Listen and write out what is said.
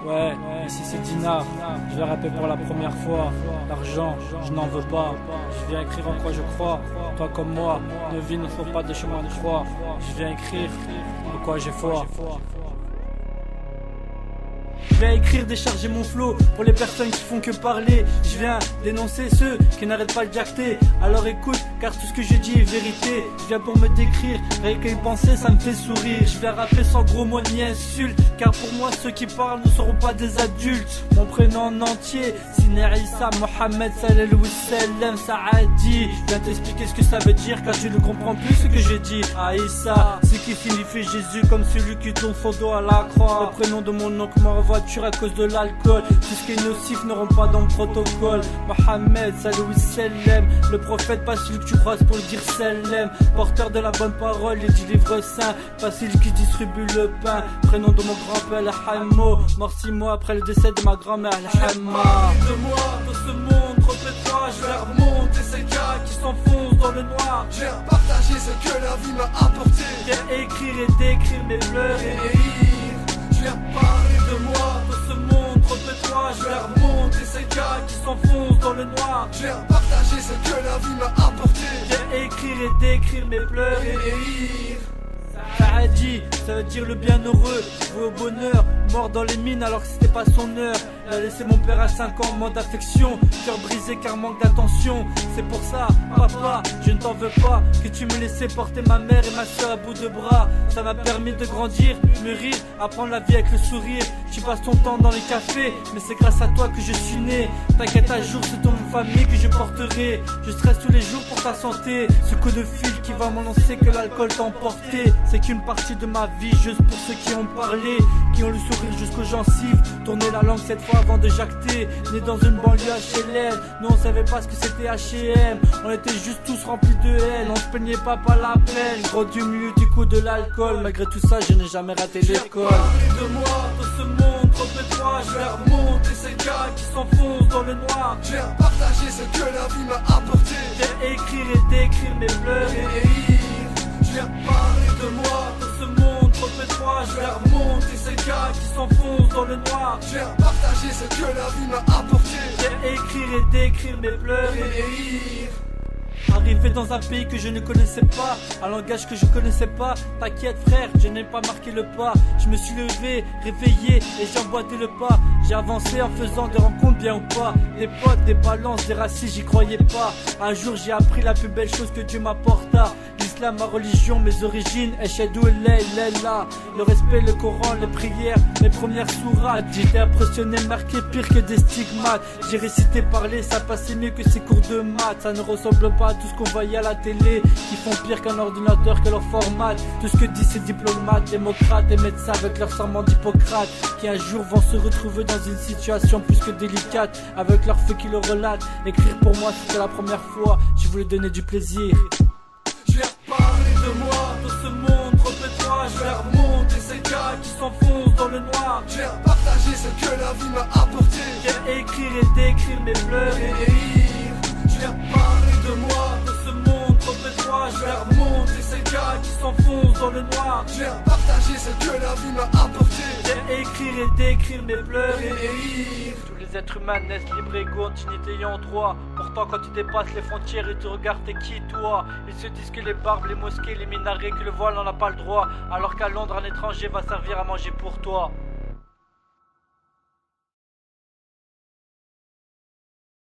Ouais, ici c'est Dinar, je vais rapper pour la première fois. L'argent, je n'en veux pas. Je viens écrire en quoi je crois. Toi comme moi, nos vies ne font pas de chemin de croix. Je viens écrire en quoi j'ai foi. Je viens écrire, décharger mon flow pour les personnes qui font que parler. Je viens dénoncer ceux qui n'arrêtent pas de jacter. Alors écoute, car tout ce que je dis est vérité. Je viens pour me décrire, rien qu'à y penser ça me fait sourire. Je viens rapper sans gros mots ni insultes, car pour moi ceux qui parlent ne seront pas des adultes. Mon prénom en entier, Siner Issa Mohamed Salel Wissellem Saadi. Je viens t'expliquer ce que ça veut dire, car tu ne comprends plus ce que je dis. Aïssa, ce qui signifie Jésus, comme celui qui tourne son dos à la croix. Le prénom de mon oncle mort en voiture à cause de l'alcool. Tout ce qui est nocif ne rentre pas dans le protocole. Mohamed Salou Sellem, le prophète, pas celui que tu croises pour le dire Sellem. Porteur de la bonne parole et du livre saint, pas celui qui distribue le pain. Prénom de mon grand-père, le Hammo, mort 6 mois après le décès de ma grand-mère, le Hamma. De moi, dans ce monde trop étroit, je vais remonter ces gars qui s'enfoncent dans le noir. Je viens partager ce que la vie m'a apporté. Je viens écrire et décrire mes pleurs et rire. Je viens parler de moi, dans ce monde trop étroit. je vais remonter ces gars qui s'enfoncent dans le noir. Je viens partager ce que la vie m'a apporté. Je viens écrire et décrire mes pleurs et rire. Saadi, ça veut dire le bienheureux, voué au bonheur, mort dans les mines alors que c'était pas son heure. Il a laissé mon père à 5 ans, manque d'affection, cœur brisé car manque d'attention. C'est pour ça, papa, je ne t'en veux pas, que tu me laissais porter ma mère et ma soeur à bout de bras. Ça m'a permis de grandir, mûrir, apprendre la vie avec le sourire. Tu passes ton temps dans les cafés, mais c'est grâce à toi que je suis né. T'inquiète, un jour c'est ton famille que je porterai. Je stresse tous les jours pour ta santé. Ce coup de fil qui va m'annoncer que l'alcool t'a emporté, c'est qu'une partie de ma vie, juste pour ceux qui ont parlé, qui ont le sourire jusqu'aux gencives, tourner la langue cette fois avant de jacter. Né dans une banlieue HLM, nous on savait pas ce que c'était H&M. On était juste tous remplis de haine, on se plaignait pas la peine. Gros du milieu du coup de l'alcool, malgré tout ça je n'ai jamais raté l'école. De moi, dans ce monde trop étroit, je vais remonter ces gars qui s'enfoncent dans le noir. Je viens partager ce que la vie m'a apporté. Je viens écrire et décrire mes pleurs et rire. Je viens parler de moi, dans ce monde trop étroit. je vais remonter ces gars qui s'enfoncent dans le noir. Je viens partager ce que la vie m'a apporté. Je viens écrire et décrire mes pleurs et rire. Arrivé dans un pays que je ne connaissais pas, un langage que je connaissais pas. T'inquiète frère, je n'ai pas marqué le pas. Je me suis levé, réveillé et j'ai emboîté le pas. J'ai avancé en faisant des rencontres bien ou pas. Des potes, des balances, des racistes, j'y croyais pas. Un jour j'ai appris la plus belle chose que Dieu m'apporta. L'islam, ma religion, mes origines, Eshhadou la ilaha illallah. Le respect, le Coran, les prières, mes premières sourates. J'étais impressionné, marqué pire que des stigmates. J'ai récité, parler, ça passait mieux que ces cours de maths. Ça ne ressemble pas à tout ce qu'on voyait à la télé, qui font pire qu'un ordinateur, que leur format. Tout ce que disent ces diplomates, démocrates et médecins avec leur serment d'Hippocrate, qui un jour vont se retrouver dans une situation plus que délicate, avec leur feu qui le relate. Écrire pour moi c'était la première fois, je voulais donner du plaisir. Je viens parler de moi, dans ce monde trop étroit. je vais remonter ces gars qui s'enfoncent dans le noir. Je viens partager ce que la vie m'a apporté. Je viens écrire et décrire mes pleurs et rire. Je viens parler de moi, dans ce monde trop étroit. je vais remonter ces gars qui s'enfoncent dans le noir. Je viens partager ce que la vie m'a apporté. Je viens écrire et décrire mes pleurs et rire. Tous les êtres humains naissent libres, égaux, dignité ayant droit. Pourtant quand tu dépasses les frontières, ils te regardent, t'es qui toi? Ils se disent que les barbes, les mosquées, les minarets, que le voile n'en a pas le droit. Alors qu'à Londres, un étranger va servir à manger pour toi.